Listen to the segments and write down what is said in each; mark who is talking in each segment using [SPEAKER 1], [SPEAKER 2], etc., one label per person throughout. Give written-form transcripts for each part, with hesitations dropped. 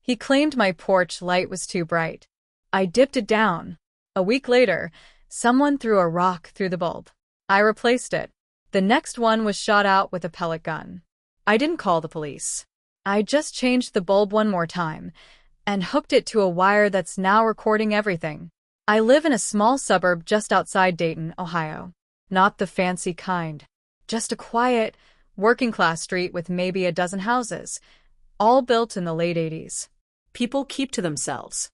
[SPEAKER 1] He claimed my porch light was too bright. I dipped it down. A week later, someone threw a rock through the bulb. I replaced it. The next one was shot out with a pellet gun. I didn't call the police. I just changed the bulb one more time and hooked it to a wire that's now recording everything. I live in a small suburb just outside Dayton, Ohio. Not the fancy kind. Just a quiet, working-class street with maybe a dozen houses, all built in the late 80s.
[SPEAKER 2] People keep to themselves.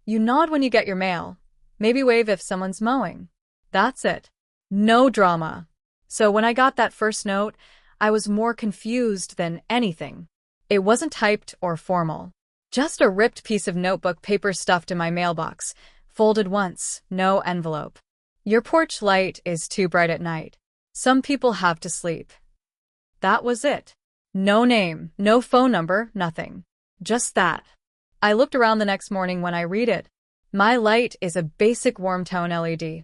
[SPEAKER 1] You nod when you get your mail. Maybe wave if someone's mowing. That's it. No drama. So when I got that first note, I was more confused than anything. It wasn't typed or formal. Just a ripped piece of notebook paper stuffed in my mailbox, folded once, no envelope. Your porch light is too bright at night. Some people have to sleep. That was it. No name, no phone number, nothing. Just that. I looked around the next morning when I read it. My light is a basic warm tone LED.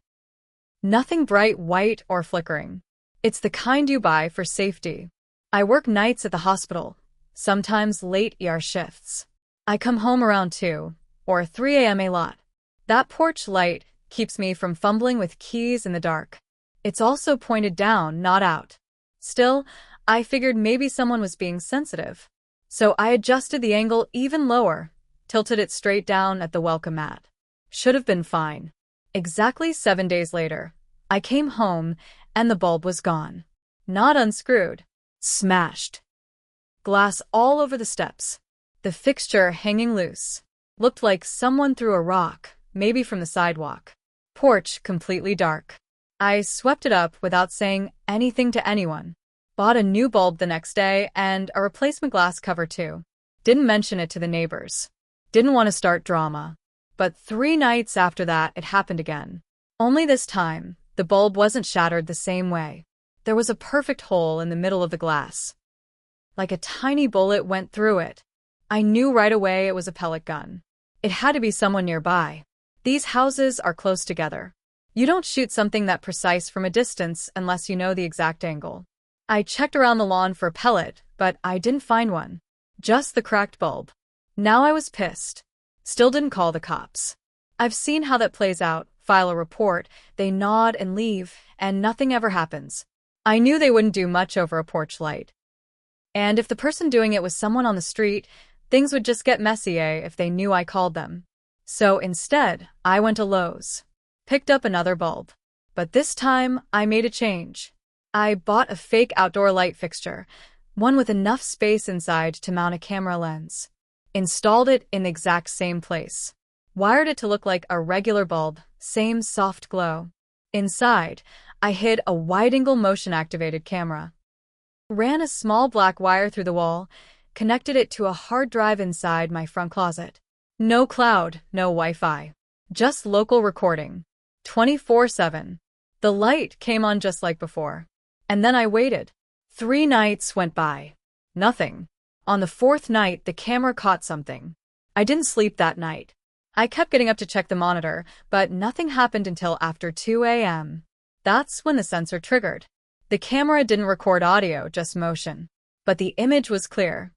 [SPEAKER 1] Nothing bright white or flickering. It's the kind you buy for safety. I work nights at the hospital, sometimes late ER shifts. I come home around 2 or 3 a.m. a lot. That porch light keeps me from fumbling with keys in the dark. It's also pointed down, not out. Still, I figured maybe someone was being sensitive. So I adjusted the angle even lower, tilted it straight down at the welcome mat. Should have been fine. Exactly 7 days later, I came home and the bulb was gone. Not unscrewed. Smashed. Glass all over the steps. The fixture hanging loose. Looked like someone threw a rock, maybe from the sidewalk. Porch completely dark. I swept it up without saying anything to anyone. Bought a new bulb the next day and a replacement glass cover too. Didn't mention it to the neighbors. Didn't want to start drama. But 3 nights after that, it happened again. Only this time, the bulb wasn't shattered the same way. There was a perfect hole in the middle of the glass. Like a tiny bullet went through it. I knew right away it was a pellet gun. It had to be someone nearby. These houses are close together. You don't shoot something that precise from a distance unless you know the exact angle. I checked around the lawn for a pellet, but I didn't find one. Just the cracked bulb. Now I was pissed. Still didn't call the cops. I've seen how that plays out. File a report, they nod and leave, and nothing ever happens. I knew they wouldn't do much over a porch light. And if the person doing it was someone on the street, things would just get messy if they knew I called them. So instead, I went to Lowe's. Picked up another bulb. But this time, I made a change. I bought a fake outdoor light fixture, one with enough space inside to mount a camera lens. Installed it in the exact same place. Wired it to look like a regular bulb, same soft glow. Inside, I hid a wide-angle motion-activated camera. Ran a small black wire through the wall, connected it to a hard drive inside my front closet. No cloud, no Wi-Fi. Just local recording. 24/7. The light came on just like before. And then I waited. 3 nights went by. Nothing. On the 4th night, the camera caught something. I didn't sleep that night. I kept getting up to check the monitor, but nothing happened until after 2 a.m. That's when the sensor triggered. The camera didn't record audio, just motion. But the image was clear.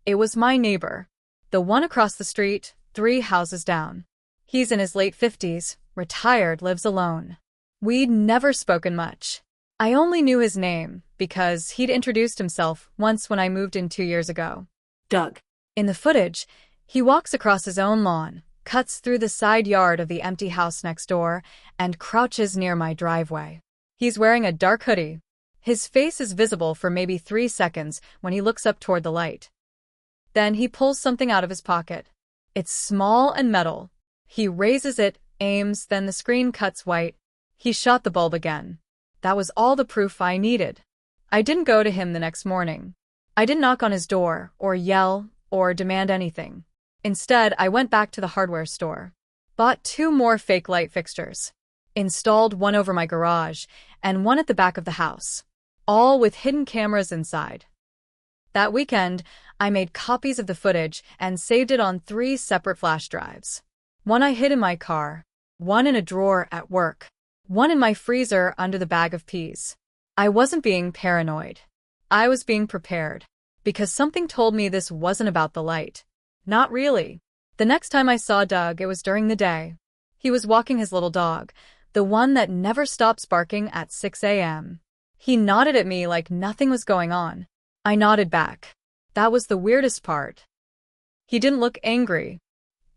[SPEAKER 1] It was my neighbor. The one across the street, 3 houses down. He's in his late 50s, retired, lives alone. We'd never spoken much. I only knew his name because he'd introduced himself once when I moved in 2 years ago.
[SPEAKER 2] Doug.
[SPEAKER 1] In the footage, he walks across his own lawn, cuts through the side yard of the empty house next door, and crouches near my driveway. He's wearing a dark hoodie. His face is visible for maybe 3 seconds when he looks up toward the light. Then he pulls something out of his pocket. It's small and metal. He raises it, aims, then the screen cuts white. He shot the bulb again. That was all the proof I needed. I didn't go to him the next morning. I didn't knock on his door, or yell, or demand anything. Instead, I went back to the hardware store. Bought 2 more fake light fixtures. Installed one over my garage, and one at the back of the house. All with hidden cameras inside. That weekend, I made copies of the footage and saved it on 3 separate flash drives. One I hid in my car, one in a drawer at work, one in my freezer under the bag of peas. I wasn't being paranoid. I was being prepared, because something told me this wasn't about the light. Not really. The next time I saw Doug, it was during the day. He was walking his little dog, the one that never stops barking at 6 a.m. He nodded at me like nothing was going on. I nodded back. That was the weirdest part. He didn't look angry.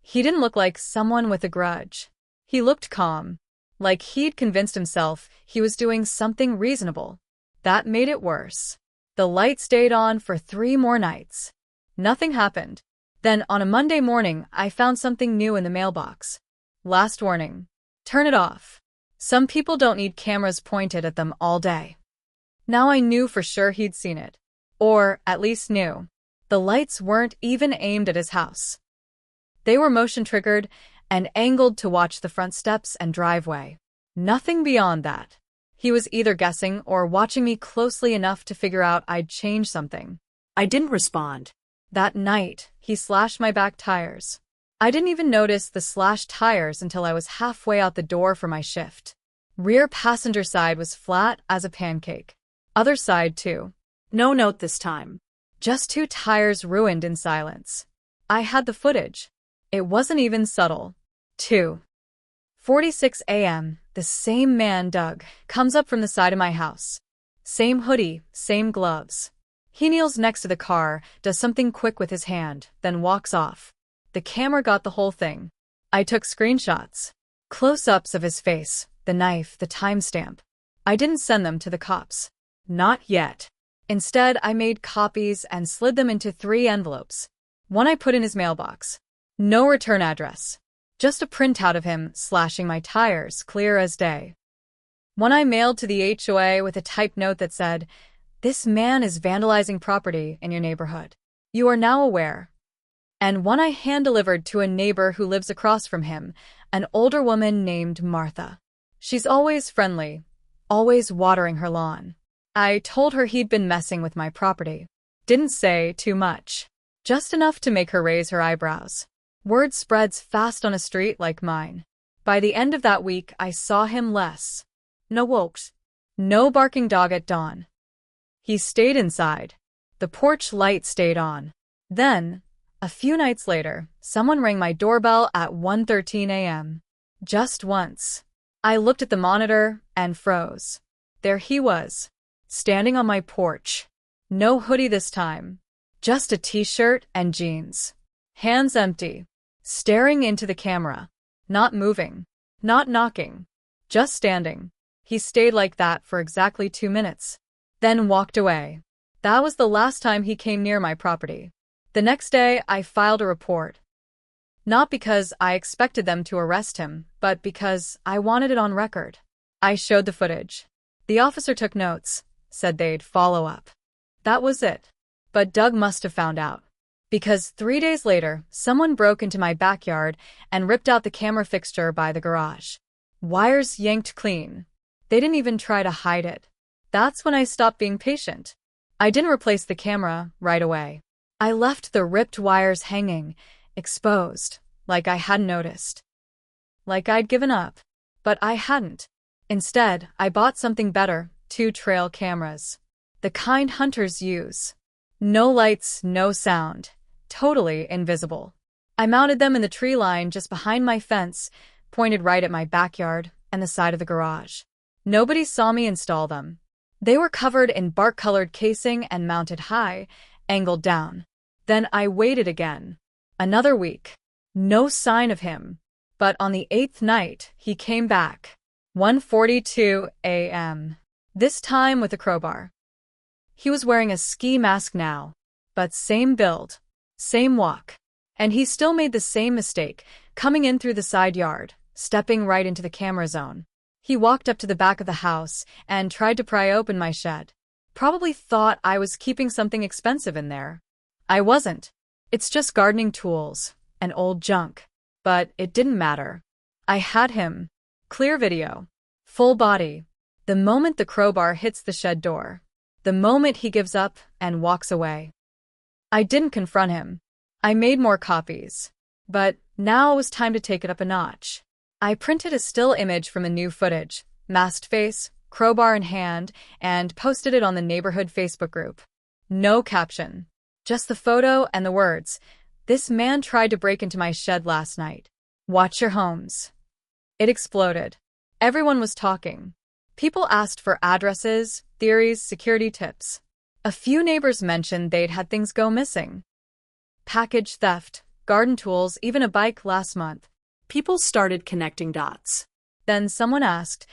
[SPEAKER 1] He didn't look like someone with a grudge. He looked calm, like he'd convinced himself he was doing something reasonable. That made it worse. The light stayed on for 3 more nights. Nothing happened. Then, on a Monday morning, I found something new in the mailbox. Last warning. Turn it off. Some people don't need cameras pointed at them all day. Now I knew for sure he'd seen it. Or, at least knew. The lights weren't even aimed at his house. They were motion-triggered and angled to watch the front steps and driveway. Nothing beyond that. He was either guessing or watching me closely enough to figure out I'd changed something.
[SPEAKER 2] I didn't respond.
[SPEAKER 1] That night, he slashed my back tires. I didn't even notice the slashed tires until I was halfway out the door for my shift. Rear passenger side was flat as a pancake. Other side, too.
[SPEAKER 2] No note this time.
[SPEAKER 1] Just 2 tires ruined in silence. I had the footage. It wasn't even subtle. 2:46 a.m., the same man, Doug, comes up from the side of my house. Same hoodie, same gloves. He kneels next to the car, does something quick with his hand, then walks off. The camera got the whole thing. I took screenshots. Close-ups of his face, the knife, the timestamp. I didn't send them to the cops. Not yet. Instead, I made copies and slid them into 3 envelopes. One I put in his mailbox. No return address. Just a printout of him slashing my tires, clear as day. One I mailed to the HOA with a typed note that said, "This man is vandalizing property in your neighborhood. You are now aware." And one I hand-delivered to a neighbor who lives across from him, an older woman named Martha. She's always friendly, always watering her lawn. I told her he'd been messing with my property. Didn't say too much. Just enough to make her raise her eyebrows. Word spreads fast on a street like mine. By the end of that week, I saw him less. No walks. No barking dog at dawn. He stayed inside. The porch light stayed on. Then, a few nights later, someone rang my doorbell at 1:13 a.m. Just once. I looked at the monitor and froze. There he was, standing on my porch. No hoodie this time. Just a t-shirt and jeans. Hands empty. Staring into the camera. Not moving. Not knocking. Just standing. He stayed like that for exactly 2 minutes. Then walked away. That was the last time he came near my property. The next day, I filed a report. Not because I expected them to arrest him, but because I wanted it on record. I showed the footage. The officer took notes, said they'd follow up. That was it. But Doug must have found out. Because 3 days later, someone broke into my backyard and ripped out the camera fixture by the garage. Wires yanked clean. They didn't even try to hide it. That's when I stopped being patient. I didn't replace the camera right away. I left the ripped wires hanging, exposed, like I hadn't noticed. Like I'd given up. But I hadn't. Instead, I bought something better, 2 trail cameras. The kind hunters use. No lights, no sound. Totally invisible. I mounted them in the tree line just behind my fence, pointed right at my backyard and the side of the garage. Nobody saw me install them. They were covered in bark-colored casing and mounted high, angled down. Then I waited again. Another week. No sign of him. But on the 8th night, he came back. 1:42 a.m. This time with a crowbar. He was wearing a ski mask now, but same build, same walk. And he still made the same mistake, coming in through the side yard, stepping right into the camera zone. He walked up to the back of the house and tried to pry open my shed. Probably thought I was keeping something expensive in there. I wasn't. It's just gardening tools and old junk. But it didn't matter. I had him. Clear video. Full body. The moment the crowbar hits the shed door. The moment he gives up and walks away. I didn't confront him. I made more copies. But now it was time to take it up a notch. I printed a still image from the new footage, masked face, crowbar in hand, and posted it on the neighborhood Facebook group. No caption. Just the photo and the words, This man tried to break into my shed last night. Watch your homes. It exploded. Everyone was talking. People asked for addresses, theories, security tips. A few neighbors mentioned they'd had things go missing. Package theft, garden tools, even a bike last month.
[SPEAKER 2] People started connecting dots.
[SPEAKER 1] Then someone asked,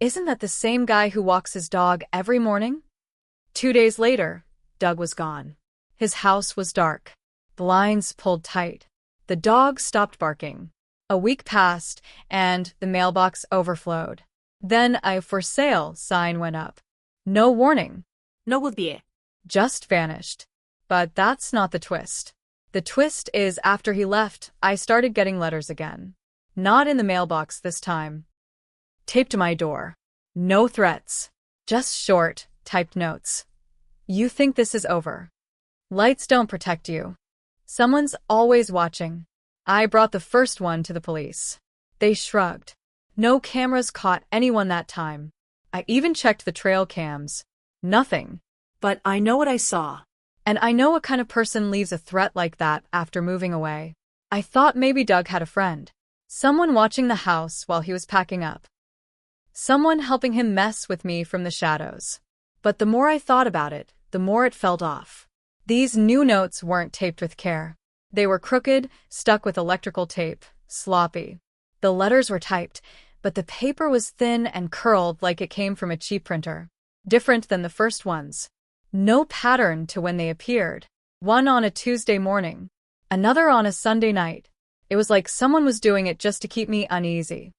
[SPEAKER 1] "Isn't that the same guy who walks his dog every morning?" 2 days later, Doug was gone. His house was dark. Blinds pulled tight. The dog stopped barking. A week passed, and the mailbox overflowed. Then a "for sale" sign went up. No warning.
[SPEAKER 2] No will be.
[SPEAKER 1] Just vanished. But that's not the twist. The twist is after he left, I started getting letters again. Not in the mailbox this time. Taped to my door. No threats. Just short, typed notes. You think this is over. Lights don't protect you. Someone's always watching. I brought the first one to the police. They shrugged. No cameras caught anyone that time. I even checked the trail cams. Nothing.
[SPEAKER 2] But I know what I saw.
[SPEAKER 1] And I know what kind of person leaves a threat like that after moving away. I thought maybe Doug had a friend. Someone watching the house while he was packing up. Someone helping him mess with me from the shadows. But the more I thought about it, the more it felt off. These new notes weren't taped with care. They were crooked, stuck with electrical tape, sloppy. The letters were typed, but the paper was thin and curled like it came from a cheap printer. Different than the first ones. No pattern to when they appeared. One on a Tuesday morning. Another on a Sunday night. It was like someone was doing it just to keep me uneasy.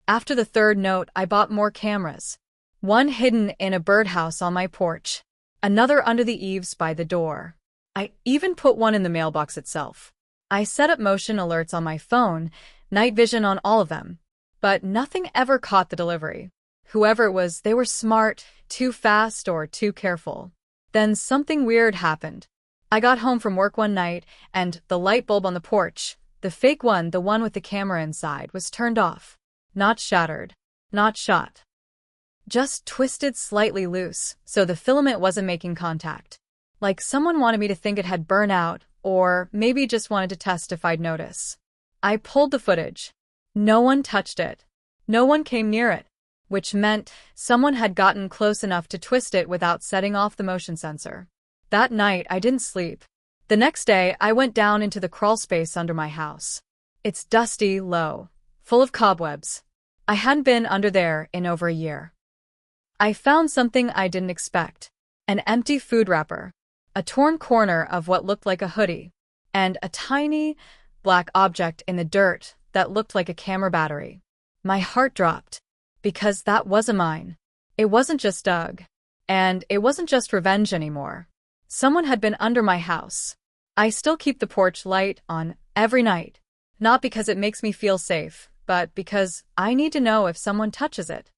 [SPEAKER 1] After the third note, I bought more cameras. One hidden in a birdhouse on my porch. Another under the eaves by the door. I even put one in the mailbox itself. I set up motion alerts on my phone, night vision on all of them. But nothing ever caught the delivery. Whoever it was, they were smart, too fast, or too careful. Then something weird happened. I got home from work one night, and the light bulb on the porch, the fake one, the one with the camera inside, was turned off. Not shattered. Not shot. Just twisted slightly loose, so the filament wasn't making contact. Like someone wanted me to think it had burned out, or maybe just wanted to test if I'd notice. I pulled the footage. No one touched it. No one came near it, which meant someone had gotten close enough to twist it without setting off the motion sensor. That night, I didn't sleep. The next day, I went down into the crawl space under my house. It's dusty, low, full of cobwebs. I hadn't been under there in over a year. I found something I didn't expect. An empty food wrapper. A torn corner of what looked like a hoodie. And a tiny, black object in the dirt that looked like a camera battery. My heart dropped. Because that wasn't mine. It wasn't just Doug. And it wasn't just revenge anymore. Someone had been under my house. I still keep the porch light on every night. Not because it makes me feel safe, but because I need to know if someone touches it.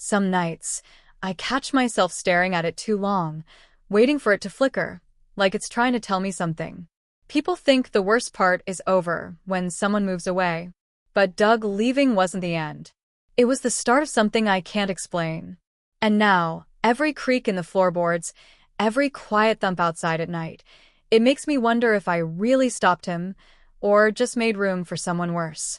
[SPEAKER 1] Some nights, I catch myself staring at it too long, waiting for it to flicker, like it's trying to tell me something. People think the worst part is over when someone moves away. But Doug leaving wasn't the end. It was the start of something I can't explain. And now, every creak in the floorboards, every quiet thump outside at night, it makes me wonder if I really stopped him, or just made room for someone worse.